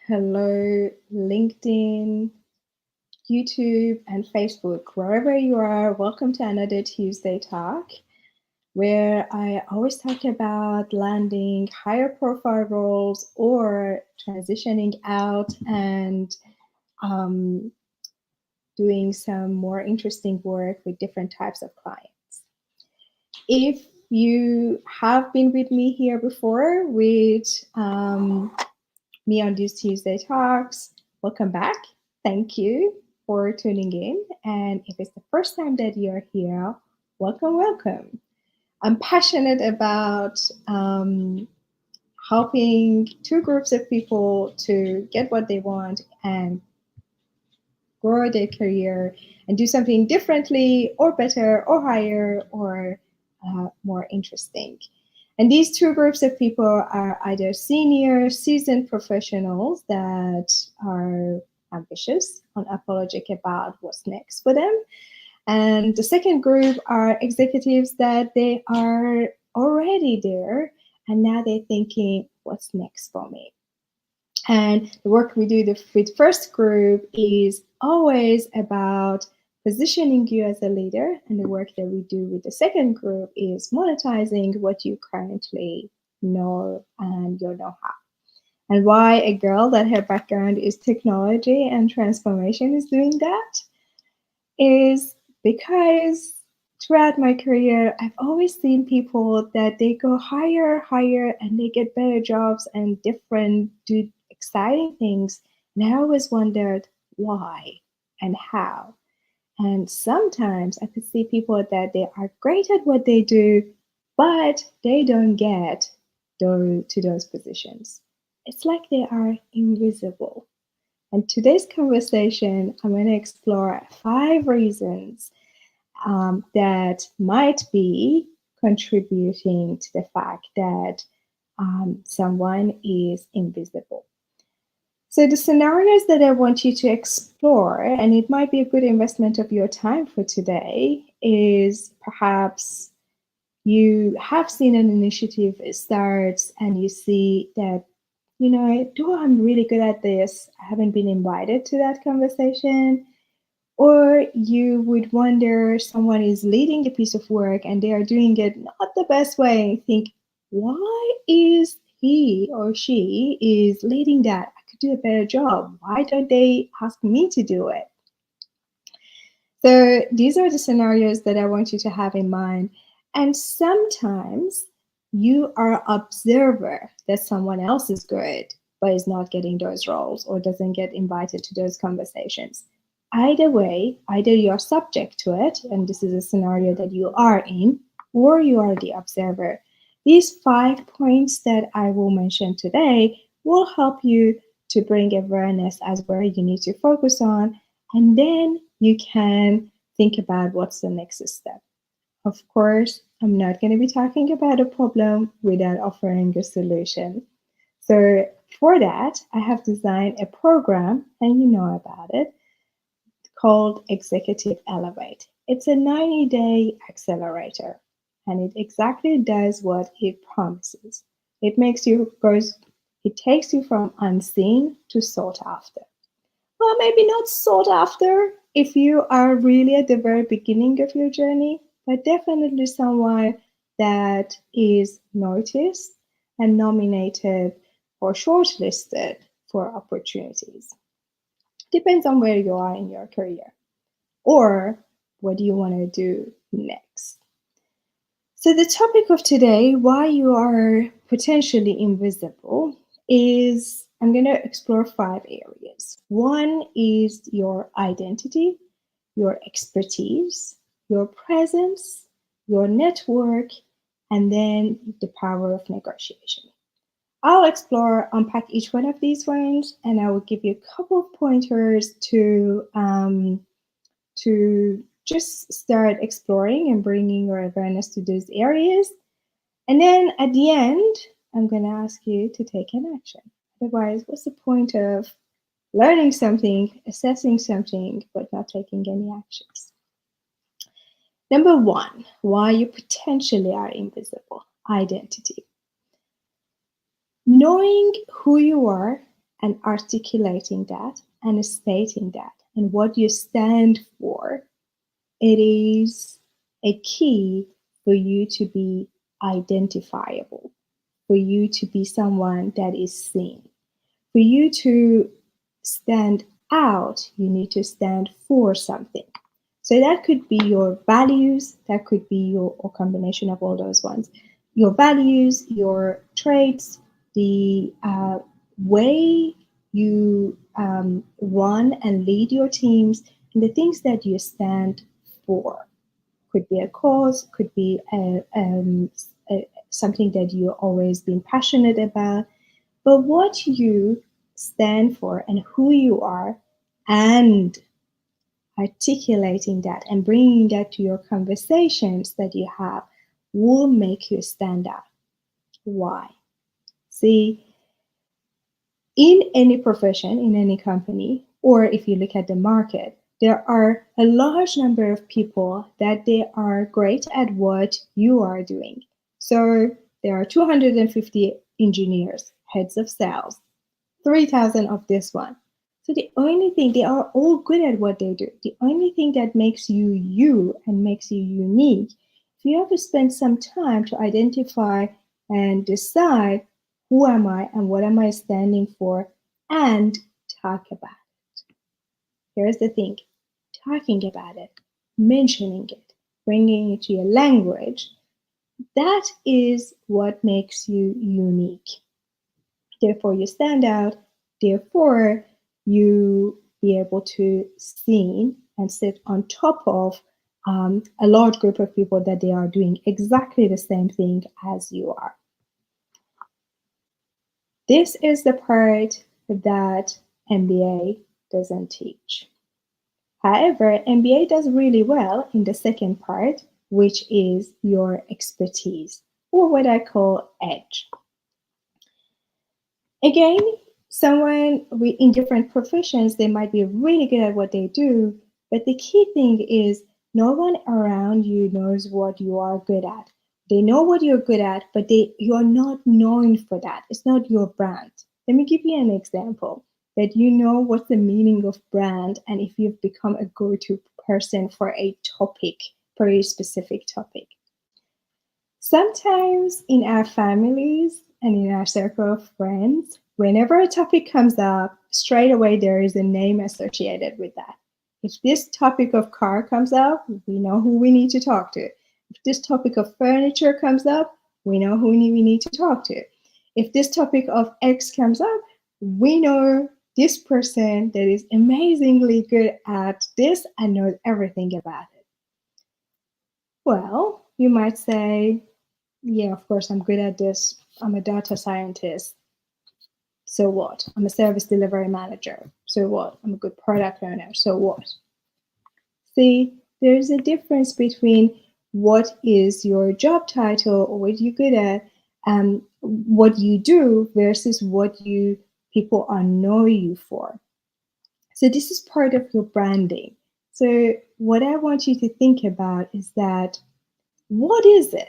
Hello, LinkedIn, YouTube, and Facebook. Wherever you are, welcome to another Tuesday Talk, where I always talk about landing higher profile roles or transitioning out and um, doing some more interesting work with different types of clients. If you have been with me here before with me on these Tuesday Talks, welcome back. Thank you for tuning in. And if it's the first time that you're here, welcome, welcome. I'm passionate about helping two groups of people to get what they want and grow their career and do something differently or better or higher or more interesting. And these two groups of people are either senior, seasoned professionals that are ambitious, unapologetic about what's next for them. And the second group are executives that they are already there and now they're thinking, what's next for me? And the work we do with first group is always about positioning you as a leader. And the work that we do with the second group is monetizing what you currently know and your know-how. And why a girl that her background is technology and transformation is doing that is because throughout my career, I've always seen people that they go higher, and they get better jobs and do exciting things. And I always wondered why and how. And sometimes I could see people that they are great at what they do, but they don't get to those positions. It's like they are invisible. And today's conversation, I'm going to explore 5 reasons that might be contributing to the fact that someone is invisible. So the scenarios that I want you to explore, and it might be a good investment of your time for today, is perhaps you have seen an initiative start and you see that, do I'm really good at this? I haven't been invited to that conversation. Or you would wonder someone is leading a piece of work and they are doing it not the best way and think, why is he or she is leading that? I could do a better job. Why don't they ask me to do it? So these are the scenarios that I want you to have in mind. And sometimes you are observer that someone else is good, but is not getting those roles or doesn't get invited to those conversations. Either way, either you're subject to it, and this is a scenario that you are in, or you are the observer. These 5 points that I will mention today will help you to bring awareness as where you need to focus on, and then you can think about what's the next step. Of course, I'm not going to be talking about a problem without offering a solution. So for that, I have designed a program, and you know about it, called Executive Elevate. It's a 90-day accelerator, and it exactly does what it promises. It takes you from unseen to sought after. Well, maybe not sought after if you are really at the very beginning of your journey, but definitely someone that is noticed and nominated or shortlisted for opportunities. Depends on where you are in your career or what do you want to do next. So the topic of today, why you are potentially invisible, is I'm going to explore 5 areas. One is your identity, your expertise, your presence, your network, and then the power of negotiation. I'll unpack each one of these ones, and I will give you a couple of pointers to just start exploring and bringing your awareness to those areas. And then at the end, I'm going to ask you to take an action. Otherwise, what's the point of learning something, assessing something, but not taking any actions? Number 1, why you potentially are invisible: identity. Knowing who you are and articulating that and stating that and what you stand for, it is a key for you to be identifiable, for you to be someone that is seen. For you to stand out, you need to stand for something. So that could be your values, that could be your or combination of all those ones. Your values, your traits, the way you run and lead your teams, and the things that you stand for. Could be a cause, could be something that you've always been passionate about. But what you stand for and who you are, and articulating that and bringing that to your conversations that you have, will make you stand out. Why? See, in any profession, in any company, or if you look at the market, there are a large number of people that they are great at what you are doing. So there are 250 engineers, heads of sales, 3,000 of this one. So the only thing, they are all good at what they do. The only thing that makes you you and makes you unique, if you have to spend some time to identify and decide who am I and what am I standing for, and talk about it. Here's the thing, talking about it, mentioning it, bringing it to your language, that is what makes you unique. Therefore, you stand out. Therefore, you be able to seen and sit on top of a large group of people that they are doing exactly the same thing as you are. This is the part that MBA doesn't teach. However, MBA does really well in the second part, which is your expertise, or what I call edge. Again, someone in different professions, they might be really good at what they do, but the key thing is no one around you knows what you are good at. They know what you're good at, but you're not known for that. It's not your brand. Let me give you an example that you know what's the meaning of brand, and if you've become a go-to person for a topic, for a specific topic. Sometimes in our families and in our circle of friends, whenever a topic comes up, straight away there is a name associated with that. If this topic of car comes up, we know who we need to talk to. If this topic of furniture comes up, we know who we need to talk to. If this topic of X comes up, we know this person that is amazingly good at this and knows everything about it. Well, you might say, yeah, of course, I'm good at this. I'm a data scientist. So what? I'm a service delivery manager. So what? I'm a good product owner. So what? See, there's a difference between what is your job title or what you're good at, what you do versus what people know you for. So this is part of your branding. So what I want you to think about is that what is the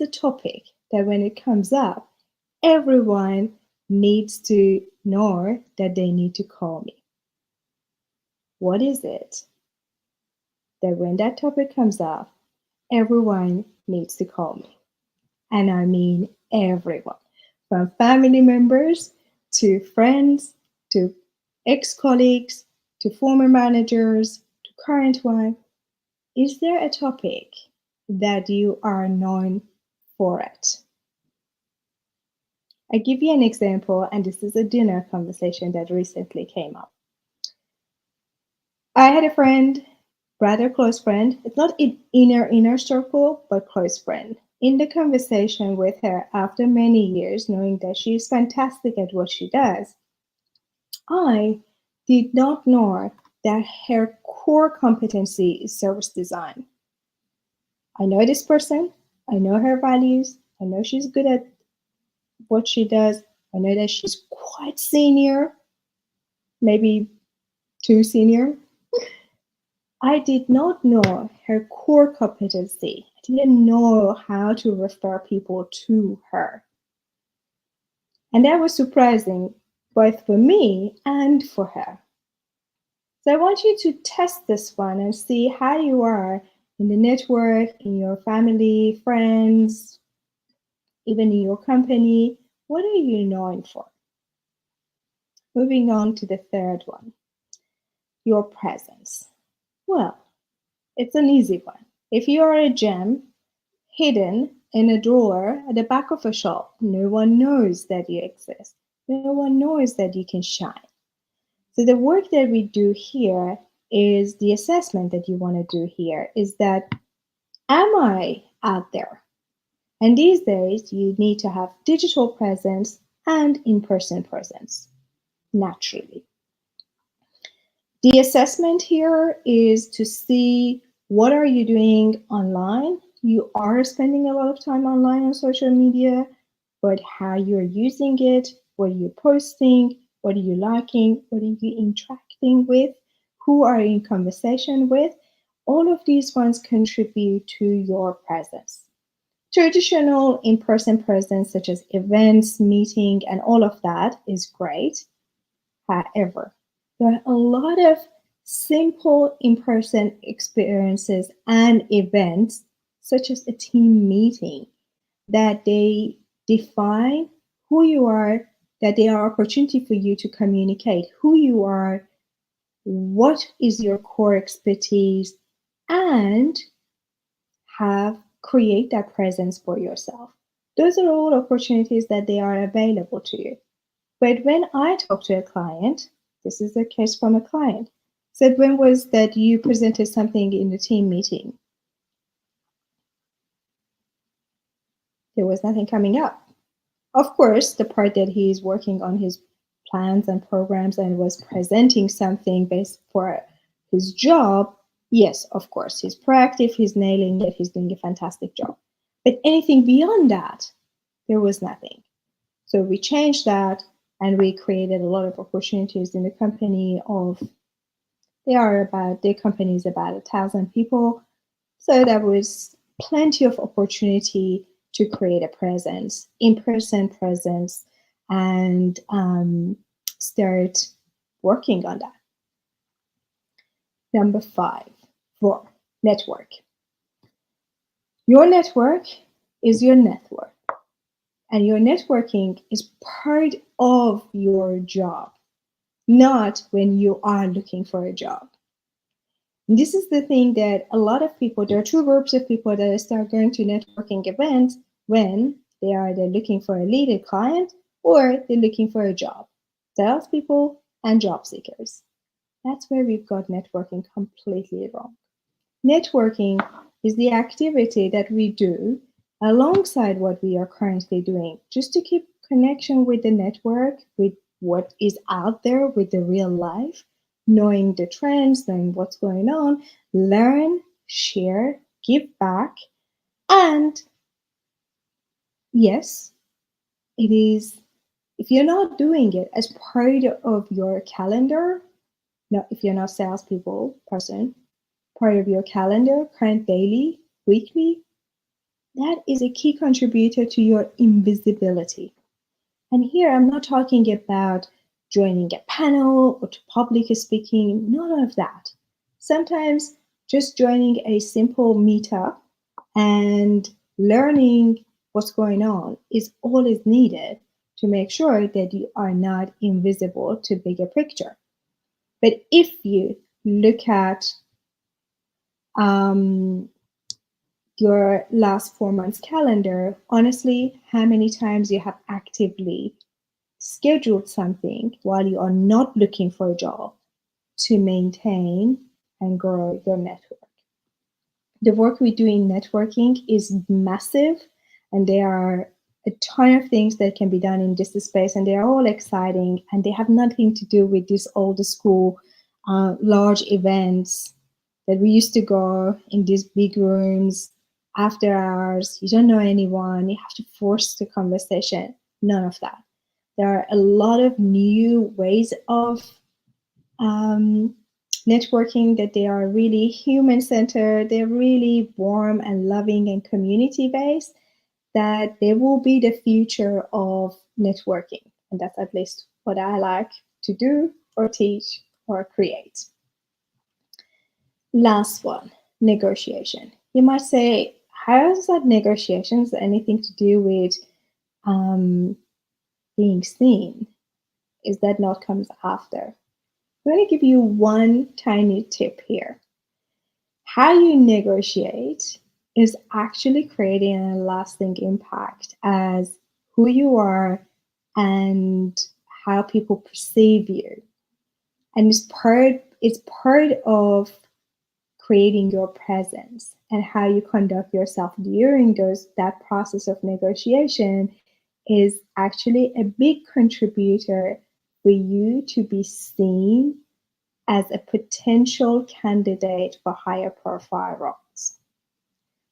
topic that when it comes up, everyone needs to know that they need to call me? What is it that when that topic comes up, everyone needs to call me? And I mean everyone, from family members to friends to ex-colleagues to former managers to current one. Is there a topic that you are known for it? I give you an example, and this is a dinner conversation that recently came up. I had a friend, rather close friend. It's not an inner circle, but close friend. In the conversation with her, after many years, knowing that she's fantastic at what she does, I did not know that her core competency is service design. I know this person, I know her values, I know she's good at what she does, I know that she's quite senior, maybe too senior. I did not know her core competency. I didn't know how to refer people to her. And that was surprising, both for me and for her. So I want you to test this one and see how you are in the network, in your family, friends, even in your company. What are you known for? Moving on to the third one, your presence. Well, it's an easy one. If you are a gem hidden in a drawer at the back of a shop, no one knows that you exist. No one knows that you can shine. So the work that we do here is the assessment that you want to do here is that, am I out there? And these days, you need to have digital presence and in-person presence, naturally. The assessment here is to see what are you doing online. You are spending a lot of time online on social media, but how you're using it, what are you posting, what are you liking, what are you interacting with, who are you in conversation with. All of these ones contribute to your presence. Traditional in-person presence, such as events, meeting, and all of that is great. However, there are a lot of simple in-person experiences and events, such as a team meeting, that they define who you are, that they are opportunity for you to communicate who you are, what is your core expertise, and create that presence for yourself. Those are all opportunities that they are available to you. But when I talk to a client, this is a case from a client, said, when was that you presented something in the team meeting? There was nothing coming up. Of course, the part that he's working on his plans and programs and was presenting something based for his job, yes, of course, he's proactive, he's nailing it, he's doing a fantastic job. But anything beyond that, there was nothing. So we changed that and we created a lot of opportunities in the company of, their company is about 1,000 people. So there was plenty of opportunity to create a presence, in-person presence, and start working on that. Number 4, network. Your network is your network. And your networking is part of your job, not when you are looking for a job. And this is the thing that a lot of people, there are two groups of people that start going to networking events when they are either looking for a lead client or they're looking for a job. Salespeople and job seekers. That's where we've got networking completely wrong. Networking is the activity that we do alongside what we are currently doing, just to keep connection with the network, with what is out there, with the real life, knowing the trends, knowing what's going on, learn, share, give back. And yes, it is, if you're not doing it as part of your calendar, no, if you're not salespeople person, part of your calendar, current daily, weekly, that is a key contributor to your invisibility. And here I'm not talking about joining a panel or to public speaking, none of that. Sometimes just joining a simple meetup and learning what's going on is all is needed to make sure that you are not invisible to bigger picture. But if you look at your last 4 months calendar, honestly, how many times you have actively scheduled something while you are not looking for a job to maintain and grow your network. The work we do in networking is massive, and there are a ton of things that can be done in this space, and they are all exciting, and they have nothing to do with these old school large events that we used to go in these big rooms after hours. You don't know anyone, you have to force the conversation. None of that. There are a lot of new ways of networking that they are really human-centered, they're really warm and loving and community-based, that they will be the future of networking. And that's at least what I like to do or teach or create. Last one, negotiation. You might say, how is that negotiations anything to do with being seen? Is that not comes after? I'm going to give you one tiny tip here. How you negotiate is actually creating a lasting impact as who you are and how people perceive you. And it's part of creating your presence, and how you conduct yourself during that process of negotiation is actually a big contributor for you to be seen as a potential candidate for higher profile roles.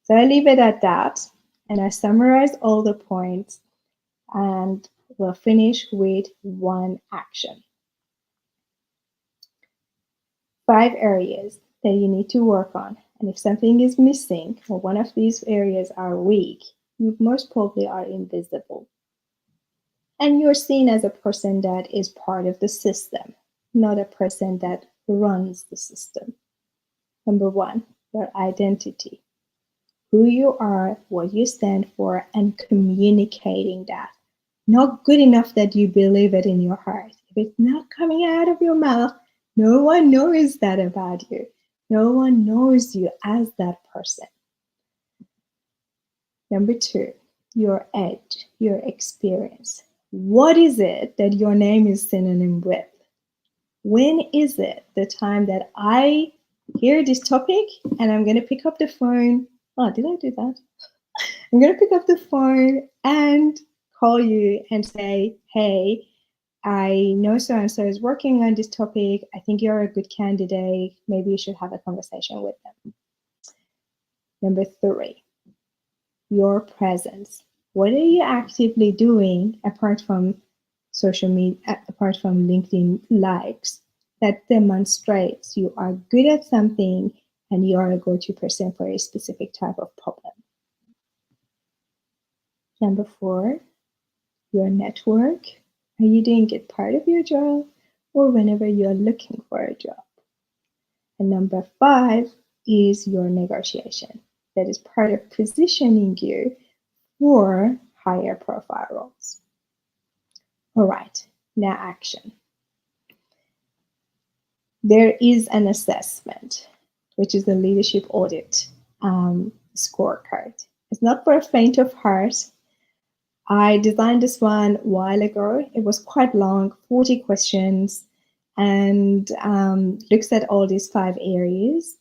So I leave it at that, and I summarize all the points, and we'll finish with one action. 5 areas that you need to work on. And if something is missing or one of these areas are weak, you most probably are invisible. And you're seen as a person that is part of the system, not a person that runs the system. Number 1, your identity. Who you are, what you stand for, and communicating that. Not good enough that you believe it in your heart. If it's not coming out of your mouth, no one knows that about you. No one knows you as that person. Number 2, your edge, your experience. What is it that your name is synonym with? When is it the time that I hear this topic and I'm going to pick up the phone? Oh, did I do that? I'm going to pick up the phone and call you and say, hey, I know so-and-so is working on this topic. I think you're a good candidate. Maybe you should have a conversation with them. Number 3, your presence. What are you actively doing apart from social media, apart from LinkedIn likes, that demonstrates you are good at something and you are a go-to person for a specific type of problem? Number 4, your network. Are you doing it part of your job or whenever you're looking for a job? And number 5 is your negotiation. That is part of positioning you for higher profile roles. All right, now action. There is an assessment, which is the leadership audit scorecard. It's not for a faint of heart. I designed this one a while ago. It was quite long, 40 questions, and looks at all these 5 areas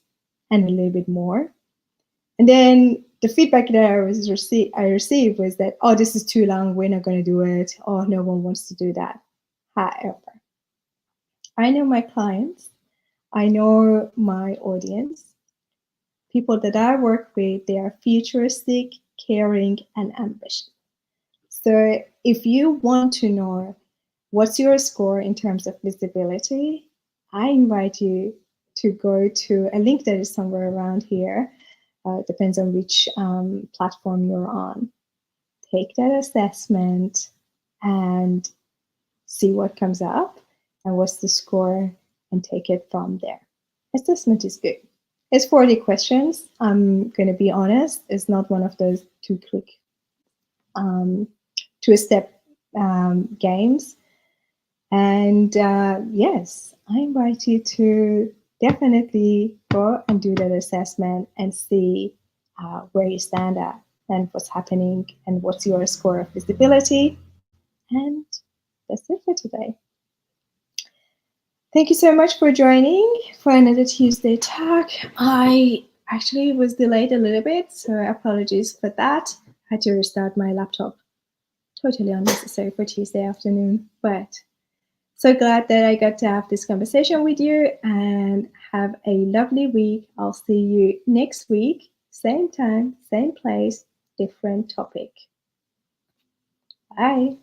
and a little bit more. And then the feedback that I received was that, oh, this is too long, we're not going to do it. Oh, no one wants to do that. However, I know my clients, I know my audience, people that I work with, they are futuristic, caring, and ambitious. So if you want to know what's your score in terms of visibility, I invite you to go to a link that is somewhere around here. Depends on which platform you're on. Take that assessment and see what comes up and what's the score, and take it from there. Assessment is good. It's 40 questions. I'm going to be honest. It's not one of those two-step games. And yes, I invite you to definitely go and do that assessment and see where you stand at and what's happening and what's your score of visibility. And that's it for today. Thank you so much for joining for another Tuesday talk. I actually was delayed a little bit, so apologies for that. I had to restart my laptop. Totally unnecessary for Tuesday afternoon, but so glad that I got to have this conversation with you, and have a lovely week. I'll see you next week, same time, same place, different topic. Bye.